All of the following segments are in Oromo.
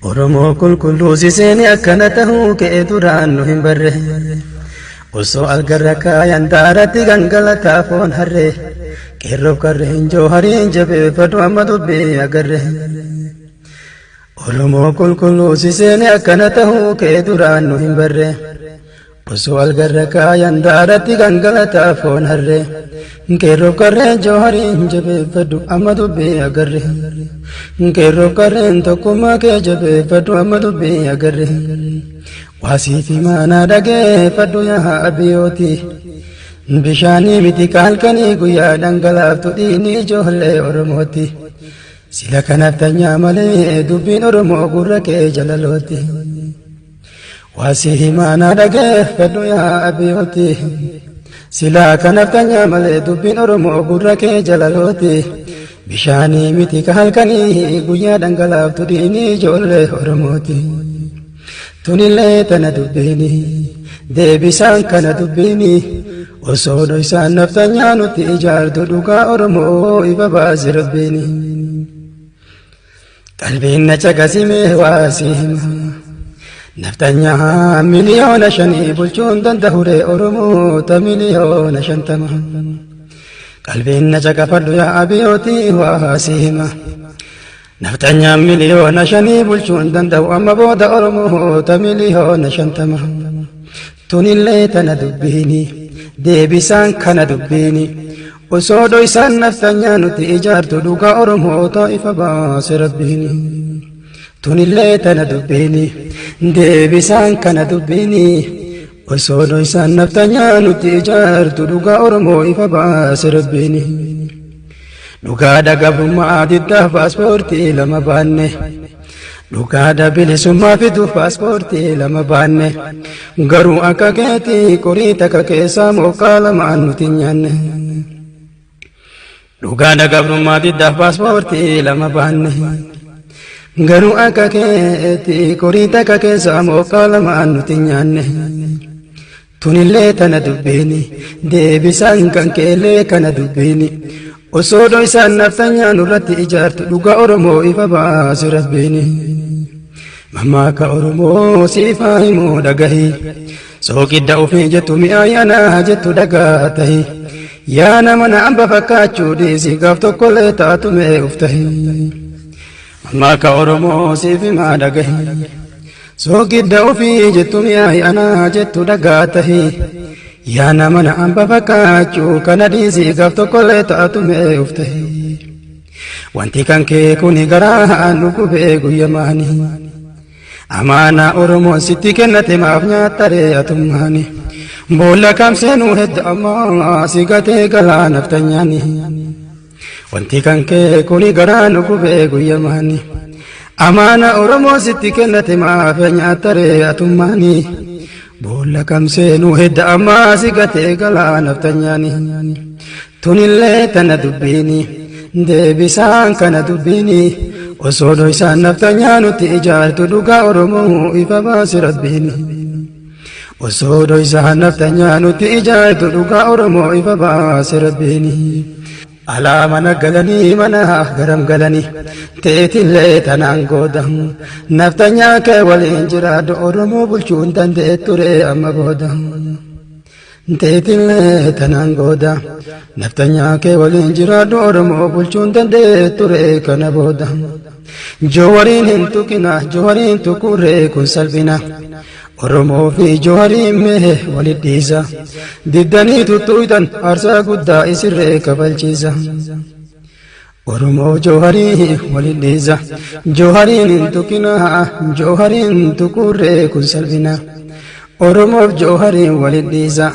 Oromoo qulqulluu siseeni akkana tahuu ka'ee duraan nu hin barre osoo algarra kaayan daaratti gangalataa foon harree qeerroof qarreen joohariin jabeeffatu amma dubbii agarre. Oromoo qulqulluu siseeni akkana tahuu ka'ee duraan nu hin barre osoo algarra kaayan daaratti gangalataa foon harree qeerroof qarreen joohariin jabeeffatu amma dubbii agarre. Qeerroof qarreen tokkummaa kee jabeeffadhu amma dubbii agarre. Waasii fi maanaa dhageeffadhu yaa abiyyooti. Bishaanii miti kaalkanii guyyaa dhangalaaftu dhiigni ijoollee Oromooti. Sila kanaaf tanyaa malee dubbiin Oromoo gurra kee jalalooti. Waasii fi maanaa dhageeffadhu yaa abiyyooti. Sila kanaaf tanyaa malee dubbiin Oromoo gurra kee jalalooti. Bishaanii miti kaalkanii guyyaa dhangalaaftu dhiigni ijoollee Oromooti. Tunillee tana dubbiini deebisaan kana dubbiini osoo dhoysaan naftanyaa nuti ijaartu dhugaa Oromoo ifa baasi rabbiini. Qalbiin na caqasimee waasii hima naftanyaa miliyoona 5 bulchuun danda'ure Oromoota miliyoona 50. Qalbiin na caqafadhu yaa abiyyooti waasii hima naftanyaa miliyoona 5 bulchuun danda'u amma booda Oromoota miliyoona 50. Tunillee tana dubbiini deebisaan kana dubbiini osoo dhoysaan naftanyaa nuti ijaartu dhugaa Oromoota ifa baase rabbiini. Tunillee tana dubbiini deebisaan kana dubbiini osoo dhoysaan naftanyaa nuti ijaartu dhugaa Oromoo ifa baase rabbiini. Dhugaadha gabrummaa diddaaf paaspoortii 2 baanne dhugaadha bilisummaa fiduuf paaspoortii 2 baanne garuu akka keetii qorii takka keessaa moqaa 2 nuti nyaanne. Dhugaadha gabrummaa diddaaf paaspoortii 2 baanne garuu akka keetii qorii takka keessaa moqaa 2 nuti nyaanne. Tunillee tana dubbiini deebisaan kan keellee kana dubbiini osoo dhoysaan naftanyaa nurratti ijaartu dhugaa Oromoo ifa baase rabbiini. Mammaaka Oromoo siifaa himuu dhagahi soogidda ofii jettu mi'aa yaanaa jettu dhagaa tahi yaa nama na amba fakkaachuu dhiisi gaaf tokkollee taatu mee uf tahi. Mammaaka Oromoo siif himaa dhagahi soogidda ofii jettu mi'aa yaanaa jettu dhagaa tahi yaa nama na amba fakkaachuu kana dhiisi gaaf tokkollee taatu mee uf tahi. Wanti kan kee kuni garaa nu gubee guyyamaani amaanaa Oromoon sitti kennate maaf nyaattare atummaani boolla kamseenuu hedda ammaa si gatee galaa naftanyaani. Wanti kan kee kuni garaa nu gubee guyyamaani amaanaa Oromoon sitti kennate maaf nyaattare atummaani boolla kamseenuu hedda ammaa si gatee galaa naftanyaani. Tunillee tana dubbiini deebisaan kana dubbiini osoo dhoysaan naftanyaa nuti ijaartu dhugaa Oromoo ifa baase rabbiini. Osoo dhoysaan naftanyaa nuti ijaartu dhugaa Oromoo ifa baase rabbiini. Alaa mana galanii mana garam galanii teetillee tanaan goodamu naftanyaa kee waliin jiraadhu Oromoo bulchuun danda'e ture amma booda. Teetillee tanaan gooda naftanyaa kee waliin jiraadhu Oromoo bulchuun danda'e ture kana booda. Joowariin hin tuqina joowariin tuqurree kun salphina Oromoo fi joowariin mee walit dhiisa diddanii tuttuutan aarsaa guddaa isirree kafalchiisa. Oromoo jooharii walit dhiisa joowariin hin tuqina joowariin tuqurree kun salphina Oromoof joowariin walit dhiisa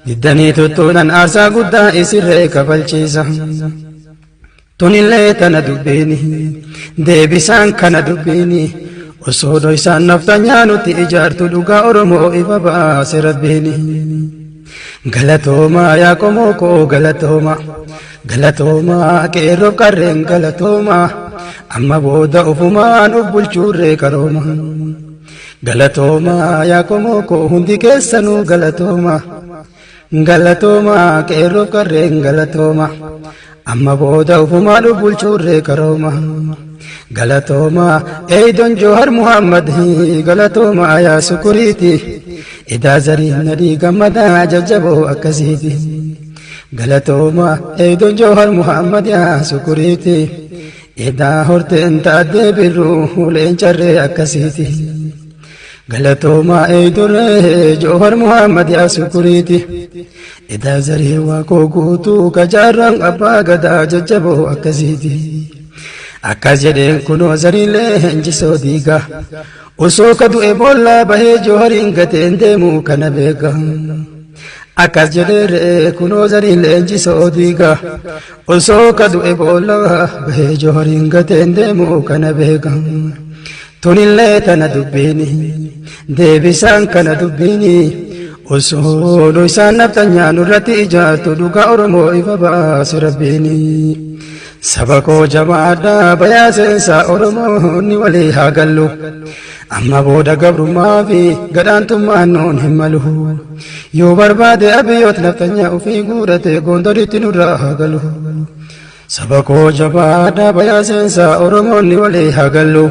diddanii tuttuutan aarsaa guddaa isirree kafalchiisa. Tunillee tana dubbiini deebisaan kana dubbiini osoo dhoysaan naftanyaa nuti ijaartu dhugaa Oromoo ifa baase rabbiini. Galatoomaa yaa qomoo koo galatoomaa galatoomaa qeerroof qarreen galatoomaa amma booda ufumaan uf bulchuurree karooma. Galatoomaa yaa qomoo koo hundi keessanuu galatoomaa galatoomaa qeerroof qarreen galatoomaa amma booda ufumaa bulchuurree karooma galatooma eeydon joohar muhammad galatooma yaa sukuriiti idaa zariin nadii gammadaa jajjaboo akkasiiti galatooma eeydon joohar muhammad yaa sukuriiti idaa horteen taaddee birruu leencarree akkasiiti galatooma eeydorree joohar muhammad yaa sukuriiti idaa zarii waaqoo guutuu kajaarran abbaa gadaa jajjaboo akkasiiti akkas jedheen kunoo zariilee hinjisoo diiga osoo ka du'e boollaa bahee joohariin gateen deemuu kana beeka akkas jedheeree kunoo zariilee hinjisoo diiga osoo ka du'e boollaa bahee joohariin gateen deemuu kana beeka tunillee tana dubbiini deebisaan kana dubbiini osoo isaan naftanyaa nurratti ijaartu dhugaa oromoo ifa baase rabbiini saba koo jamaadhaa bayaa seensaa oromoonni walii haa gallu amma booda gabrummaa fi gadhaantummaan nuun hin malu yoo barbaade abiyyoot naftanyaa ofii guurate gondoritti nurraa haa galu saba koo jamaadhaa bayaa seensaa oromoonni walii haa gallu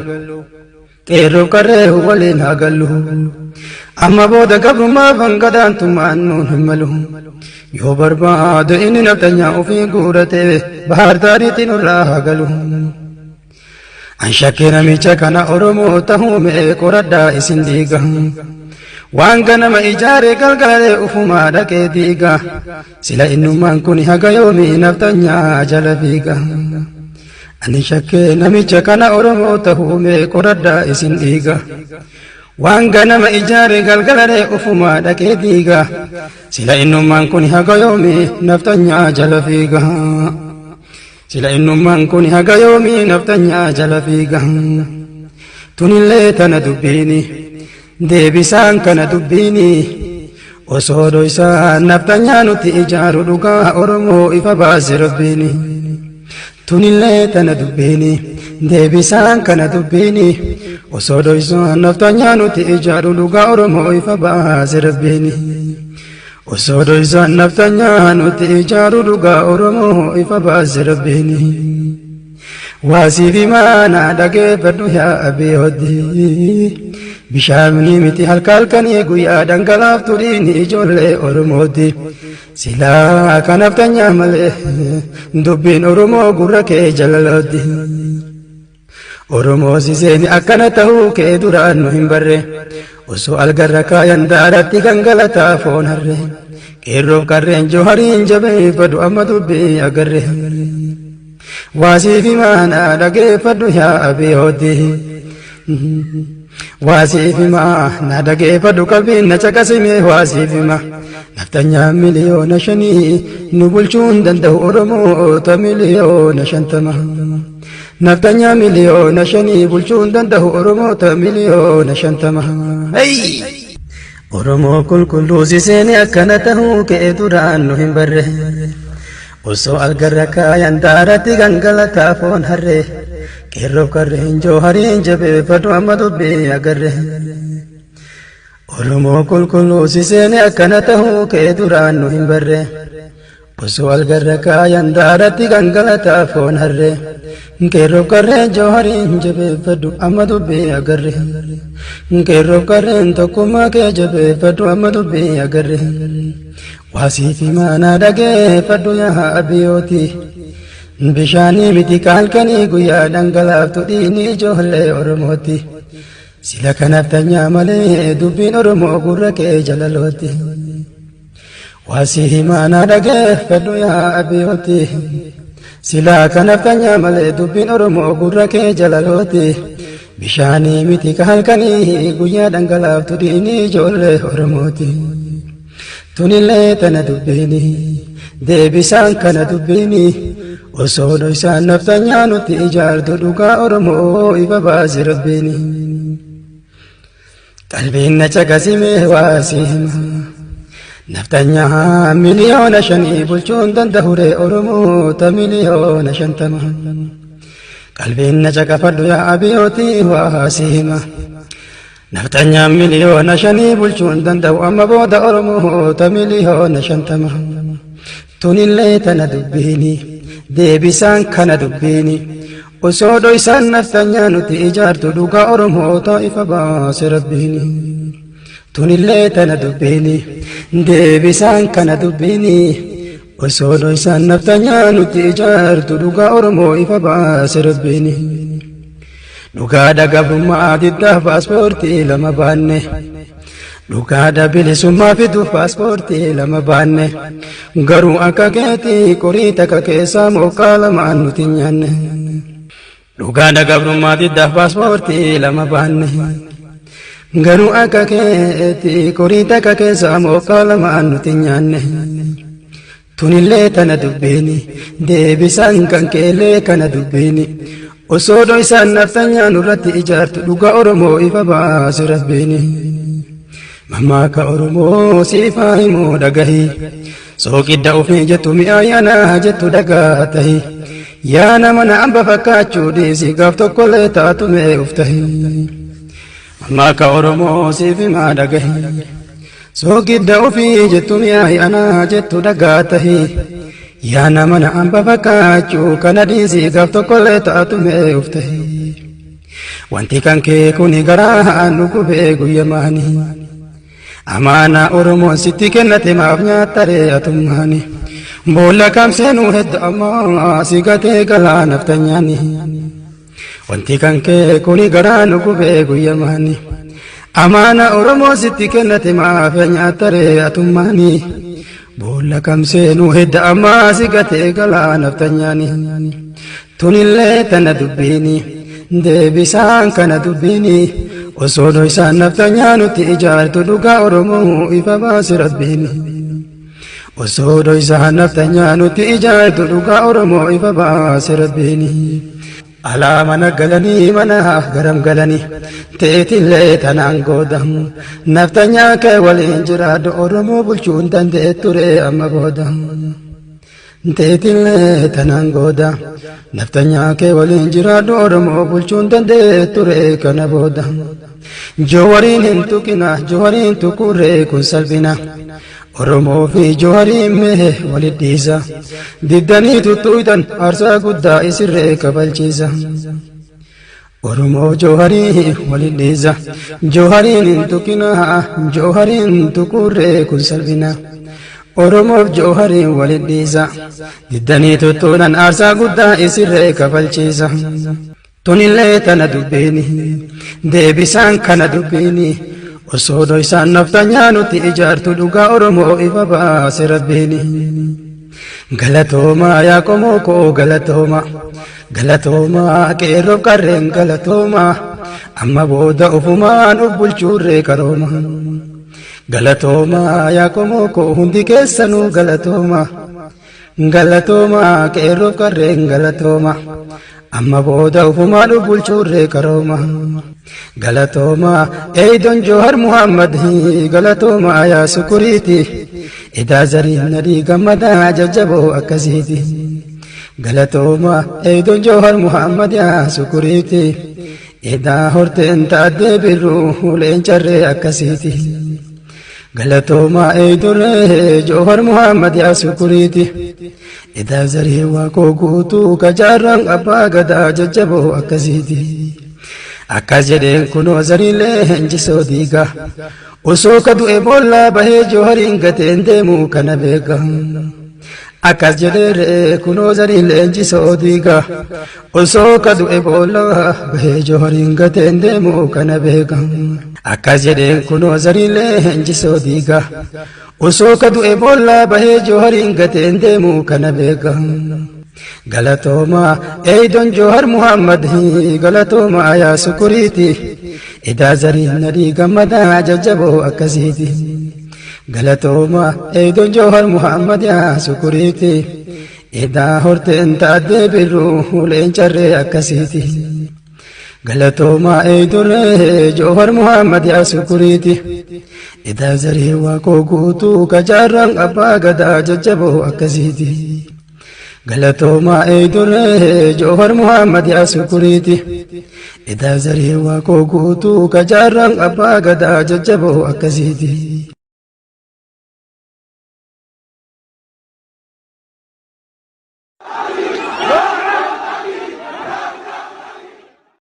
qeerroof qarree waliin haa gallu amma booda gabrummaa fi gadhaantummaan nuun hin malu yoo barbaade inni naftanyaa ofii guurate bahar taariitti nurraa haa galu an shakkii namicha kana oromoo tahuu mee qoradhaa isin dhiiga waan ganama ijaaree galgalee ufumaa dhaqee diiga sila innummaan kun haga yoomii naftanyaa jala fiiga ani shakkii namicha kana oromoo tahuu mee qoradhaa isin dhiiga waan ganama ijaaree galgalee ufumaa dhaqee diiga sila innummaan kun haga yoomii naftanyaa jala fiiga sila innummaan kun haga yoomii naftanyaa jala fiiga tunillee tana dubbiini deebisaan kana dubbiini osoo dhoysaan naftanyaa nuti ijaaru dhugaa oromoo ifa baase rabbiini tunillee tana dubbiini deebisaan kana dubbiini osoo dhoysaan naftanyaa nuti ijaaru dhugaa oromoo ifa baase rabbiini osoo dhoysaan naftanyaa nuti ijaaru dhugaa oromoo ifa baase rabbiini waasiifi maanaa dhageeffadhu yaa abiyyooti bishaamni miti halkanii guyyaa dhangalaaf turiini ijoollee oromooti silaa kan naftanyaa malee dubbiin oromoo gurra kee jalalooti oromoo siseeni akkana tahuu kee duraan nu hin barre osoo algarra kaayan daaratti gangalataa foon harre qeerroof qarreen joohariin jabeeffadhu amma dubbii agarre waasiifi maanaa dhageeffadhu yaa abiyyooti waasiifi maanaa dhageeffadhu qalbiin na caqasime waasiifi ma naftanyaa miliyoona 5 nu bulchuun danda'u oromoota miliyoona 50 naftanyaa miliyoona 5 bulchuun danda'u oromoota miliyoona 50 oromoo qulqulluu siseeni akkana tahuu kee duraan nu hin barre osoo algarra kaayan daaratti gangalataa foon harre qeerroof qarreen joohariin jabeeffadhu amma dubbii agarre oromoo qulqulluu siseeni akkana tahuu kee duraan nu hin barre osoo algarra kaayan daaratti gangalataa foon harre qeerroof qarreen joohariin jabeeffadhu amma dubbii agarre qeerroof qarreen tokkummaa kee jabeeffadhu amma dubbii agarre waasiifi maanaa dhageeffadhu yaa abiyyooti bishaanii miti halkanii guyyaa dhangalaaftu dhiini ijoollee oromooti sila kanaftanyaa malee dubbiin oromoo gurra kee jalalooti waasiifi maanaa dhageeffadhu yaa abiyyooti sila kanaftanyaa malee dubbiin oromoo gurra kee jalalooti bishaanii miti halkanii guyyaa dhangalaaftu dhiini ijoollee oromooti tunillee tana dubbiini deebisaan kana dubbiini osoo dhoysaan naftanyaa nuti ijaartu dhugaa oromoo ifa baase rabbiini qalbiin na caqasime waasiima naftanyaa miliyoona 5 bulchuun danda'ure oromoota miliyoona 50 qalbiin na caqafadhu yaa abiyyooti waasiima naftanyaa miliyoona 5 bulchuun danda'u amma booda oromoota miliyoona 50 tunillee tana dubbiini deebisaan kana dubbiini osoo dhoysaan naftanyaa nuti ijaartu dhugaa oromoota ifa baase rabbiini tunillee tana dubbiini deebisaan kana dubbiini osoo dhoysaan naftanyaa nuti ijaartu dhugaa oromoo ifa baase rabbiini dhugaadha gabrummaa diddaaf paaspoortii lama baanne dhugaadha bilisummaa fiduuf paaspoortii lama baanne garuu akka keetii qorii takka keessaa moqaa lamaan nuti nyaanne dhugaadha gabrummaa diddaaf paaspoortii lama baanne garuu akka keetii qorii takka keessaa moqaa lamaan nuti nyaanne tunillee tana dubbiini deebisaan kan keellee kana dubbiini osoo dhoysaan naftanyaa nurratti ijaartu dhugaa oromoo ifa baase rabbiini mammaaka oromoo siifaa himoo dhagahii sooqidda ofii jettu mi'aayanaa jettu dhagaa tahii yaa nama na'amba fakkaachuu dhiisii gaaf tokkollee taatumee uftahii mammaaka oromoo siif himaa dhagahii sooqidda ofii jettu mi'aayanaa jettu dhagaa tahii yaa nama na'amba fakkaachuu kana dhiisii gaaf tokkollee taatumee uftahii wanti kan kee kuni garaa nu gubee guyyamaanii amaana oromoon sitti kennate maaf nyaattare atummaani boolla kamseenuu heddu ammaa si gatee galaa naftanyaani wanti kan kee kuni garaa nu gubee guyyamaani amaana oromoon sitti kennate maaf nyaattare atummaani boolla kamseenuu heddu ammaa si gatee galaa naftanyaani tunillee tana dubbiini deebisaan kana dubbiini osoo dhoysaan naftanyaa nuti ijaartu dhugaa oromoo ifa baase rabbiini osoo dhoysaan naftanyaa nuti ijaartu dhugaa oromoo ifa baase rabbiini alaa mana galanii mana garam galanii teetillee tanaan goodamu naftanyaa kee waliin jiraadhu oromoo bulchuun danda'e ture amma booda teetillee tanaan gooda naftanyaa kee waliin jiraadhu oromoo bulchuun danda'e ture kana booda jawhariin hin tuqina jawhariin tuqurree kun salphina oromoo fi jawhariin mee walit dhiisa diddanii tuttuutan aarsaa guddaa isirree kabalchiisa oromoo jawharii walit dhiisa jawhariin hin tuqina jawhariin tuqurree kun salphina oromoof jawhariin walit dhiisa diddanii tuttuutan aarsaa guddaa isirree kabalchiisa tunillee tana dubbiini deebisaan kana dubbiini osoo dhoysaan naftanyaa nuti ijaartu dhugaa oromoo ifa baase rabbiini galatoomaa yaa qomoo koo galatoomaa qeerroof qarreen galatoomaa amma booda ufumaan uf bulchuurree karooma galatoomaa yaa qomoo koo hundi keessanuu galatoomaa qeerroof qarreen galatoomaa amma booda ufumaan uf bulchuurree karooma galatoomaa eeydon jawhar muhammad galatoomaa yaa sukuriiti idaa zariin nadii gammadaa jajjaboo akkasiiti galatoomaa eeydon jawhar muhammad yaa sukuriiti idaa horteen taaddee birruu leencarree akkasiiti galatoomaa eeydorree jawhar muhammad yaa sukuriiti idaa zarii waaqoo guutuu kajaarran abbaa gadaa jajjaboo akkasiiti akkas jedheen kunoo zariilee hinjisoo diiga osoo ka du'e boollaa bahee jawhariin gateen deemuu kana beeka akkas jedheeree kunoo zariilee hinjisoo diiga osoo ka du'e boollaa bahee jawhariin gateen deemuu kana beeka akkas jedheen kunoo zariilee hinjisoo diiga osoo ka du'e boollaa bahee jawhariin gateen deemuu kana beeka galatoomaa eeydon jawhar muhammad galatoomaa yaa sukuriiti idaa zariin nadii gammadaa jajjaboo akkasiiti galatoomaa eeydon jawhar muhammad yaa sukuriiti idaa horteen taaddee birruu leencarree akkasiiti galatoomaa eeydorree jawhar muhammad yaa sukuriiti idaa zarii waaqoo guutuu kajaarran abbaa gadaa jajjaboo akkasiiti galatoomaa eeydorree jawhar muhammad yaa sukuriiti idaa zarii waaqoo guutuu kajaarran abbaa gadaa jajjaboo akkasiiti